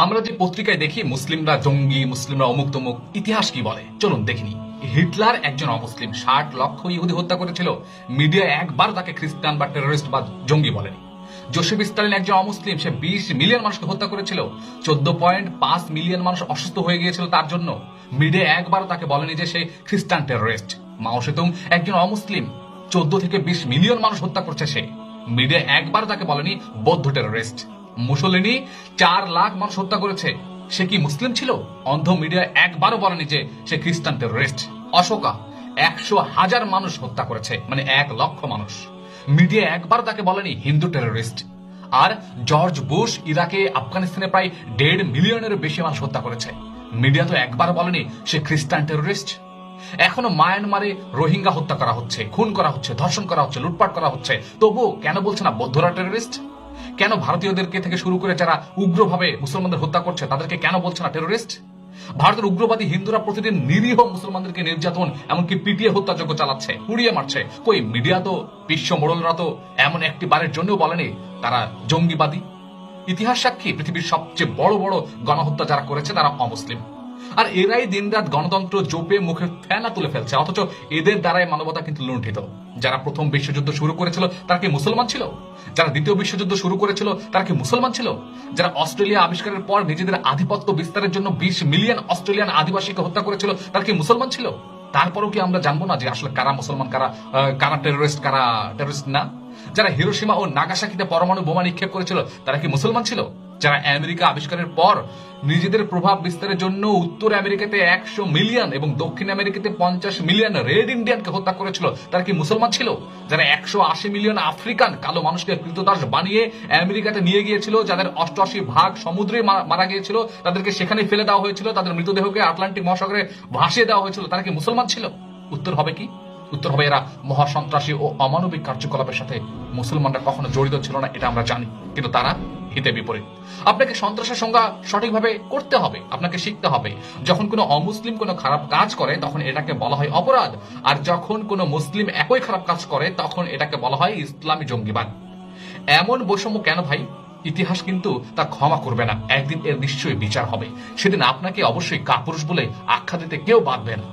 আমরা যে পত্রিকায় দেখি মুসলিমরা জঙ্গি, মুসলিমরা অমুক তমুক, ইতিহাস কি বলে চলুন দেখিনি। হিটলার একজন অমুসলিম 60 লক্ষ ইহুদি হত্যা করেছিল, মিডিয়া একবার তাকে খ্রিস্টান বা টেররিস্ট বা জঙ্গি বলেনি। জোসেফ স্টালিন একজন অমুসলিম, সে 20 মিলিয়ন মানুষকে হত্যা করেছিল, 14.5 মিলিয়ন মানুষ অসুস্থ হয়ে গিয়েছিল তার জন্য, মিডিয়া একবার তাকে বলেনি যে সে খ্রিস্টান টেররিস্ট। মাও সেতুং একজন অমুসলিম, 14 থেকে 20 মিলিয়ন মানুষ হত্যা করছে সে, মিডিয়া একবার তাকে বলেনি বৌদ্ধ টেররিস্ট। মুসলিনী 4 লাখ মানুষ হত্যা করেছে, সে কি মুসলিম ছিল? অন্ধ মিডিয়া একবারও বলেনি যে সে খ্রিস্টান টেররিস্ট। অশোকা 100,000 মানুষ হত্যা করেছে, মানে 1 লক্ষ মানুষ, মিডিয়া একবার তাকে বলেনি হিন্দু টেররিস্ট। আর জর্জ বুশ ইরাকে, আফগানিস্তানে প্রায় 1.5 মিলিয়নের বেশি মানুষ হত্যা করেছে, মিডিয়া তো একবার বলেনি সে খ্রিস্টান টেররিস্ট। এখনো মায়ানমারে রোহিঙ্গা হত্যা করা হচ্ছে, খুন করা হচ্ছে, ধর্ষণ করা হচ্ছে, লুটপাট করা হচ্ছে, তবুও কেন বলছে না বৌদ্ধরা টেররিস্ট? কেন ভারতীয়দেরকে থেকে শুরু করে যারা উগ্রভাবে মুসলমানদের হত্যা করছে তাদেরকে কেন বলছে না টেররিস্ট? ভারতের উগ্রবাদী হিন্দুরা প্রতিদিন নিরীহ মুসলমানদেরকে নির্যাতন, এমনকি পিটিয়ে হত্যাযজ্ঞ চালাচ্ছে, পুড়িয়ে মারছে, কই মিডিয়া তো, বিশ্ব মোড়লরা তো এমন একটি বারের জন্য বলেনি তারা জঙ্গিবাদী। ইতিহাস সাক্ষী পৃথিবীর সবচেয়ে বড় বড় গণহত্যা যারা করেছে তারা অমুসলিম, আর এরাই দিনরাত গণতন্ত্র জোপে মুখে ফেনা তুলে ফেলছে, অথচ এদের দ্বারাই মানবতা কিন্তু লুণ্ঠিত। যারা প্রথম বিশ্বযুদ্ধ শুরু করেছিল তারা কি মুসলমান ছিল? যারা দ্বিতীয় বিশ্বযুদ্ধ শুরু করেছিল তারা কি মুসলমান ছিল? যারা অস্ট্রেলিয়া আবিষ্কারের পর নিজেদের আধিপত্য বিস্তারের জন্য 20 মিলিয়ন অস্ট্রেলিয়ান আদিবাসীকে হত্যা করেছিল তারা কি মুসলমান ছিল? তারপরও কি আমরা জানবো না যে আসলে কারা মুসলমান, কারা টেররিস্ট, কারা টেররিস্ট না? যারা হিরোশিমা ও নাগাসাকিতে পরমাণু বোমা নিক্ষেপ করেছিল তারা কি মুসলমান ছিল? যারা আমেরিকা আবিষ্কারের পর নিজেদের প্রভাব বিস্তারের জন্য উত্তর আমেরিকাতে 100 মিলিয়ন এবং দক্ষিণ আমেরিকাতে 50 মিলিয়ন রেড ইন্ডিয়ানকে হত্যা করেছিল তারা কি মুসলমান ছিল? যারা 180 মিলিয়ন আফ্রিকান কালো মানুষকে কৃতদাস বানিয়ে আমেরিকাতে নিয়ে গিয়েছিল, যাদের 88% সমুদ্রে মারা গিয়েছিল, তাদেরকে সেখানে ফেলে দেওয়া হয়েছিল, তাদের মৃতদেহকে আটলান্টিক মহাসাগরে ভাসিয়ে দেওয়া হয়েছিল, তারা কি মুসলমান ছিল? উত্তর হবে কি? উত্তর হবে এরা মহাসন্ত্রাসী ও অমানবিক কার্যকলাপের সাথে মুসলমানরা কখনো জড়িত ছিল না, এটা আমরা জানি, কিন্তু তারা হিতে বিপরীত। আপনাকে সন্ত্রাসের সংজ্ঞা সঠিকভাবে করতে হবে, আপনাকে শিখতে হবে। যখন কোনো অমুসলিম কোনো খারাপ কাজ করে তখন এটাকে বলা হয় অপরাধ, আর যখন কোনো মুসলিম একই খারাপ কাজ করে তখন এটাকে বলা হয় ইসলামী জঙ্গিবাদ। এমন বৈষম্য কেন ভাই? ইতিহাস কিন্তু তা ক্ষমা করবে না, একদিন এর নিশ্চয়ই বিচার হবে, সেদিন আপনাকে অবশ্যই কাপুরুষ বলে আখ্যা দিতে কেউ বাঁধবে না।